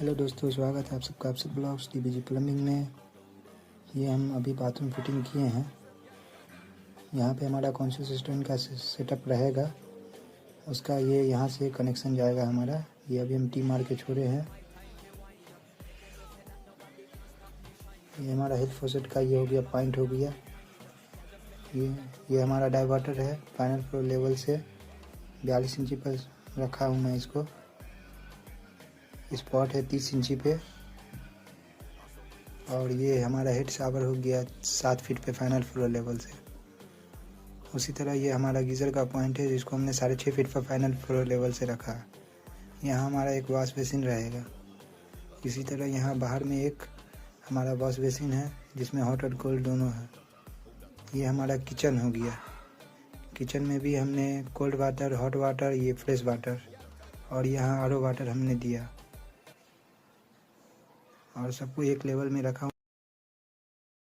Hello दोस्तों, स्वागत है आप सबका आप सब ब्लॉग्स डीबीजी प्लम्बिंग में। ये हम अभी बाथरूम फिटिंग किए हैं। यहाँ पे हमारा कौन से सिस्टम का सेटअप रहेगा, उसका ये यहाँ से कनेक्शन जाएगा हमारा। ये अभी हम टी मार के छोड़े हैं। ये हमारा हेड फॉसेट का ये हो गया, पॉइंट हो गया। ये हमारा डाइवर्टर है, फाइनल फ्लो लेवल से 42 इंची पर रखा हूँ मैं इसको। स्पॉट है 30 इंची पे। और ये हमारा हेड शावर हो गया 7 फीट पे फाइनल फ्लो लेवल से। उसी तरह ये हमारा गीज़र का पॉइंट है, जिसको हमने 6.5 फीट पर फाइनल फ्लो लेवल से रखा है। यहाँ हमारा एक वॉश बेसिन रहेगा। इसी तरह यहाँ बाहर में एक हमारा वॉश बेसिन है, जिसमें हॉट और कोल्ड दोनों है। ये हमारा किचन हो गया। किचन में भी हमने कोल्ड वाटर, हॉट वाटर, ये फ्रेश वाटर और यहाँ आरओ वाटर हमने दिया और सबको एक लेवल में रखा।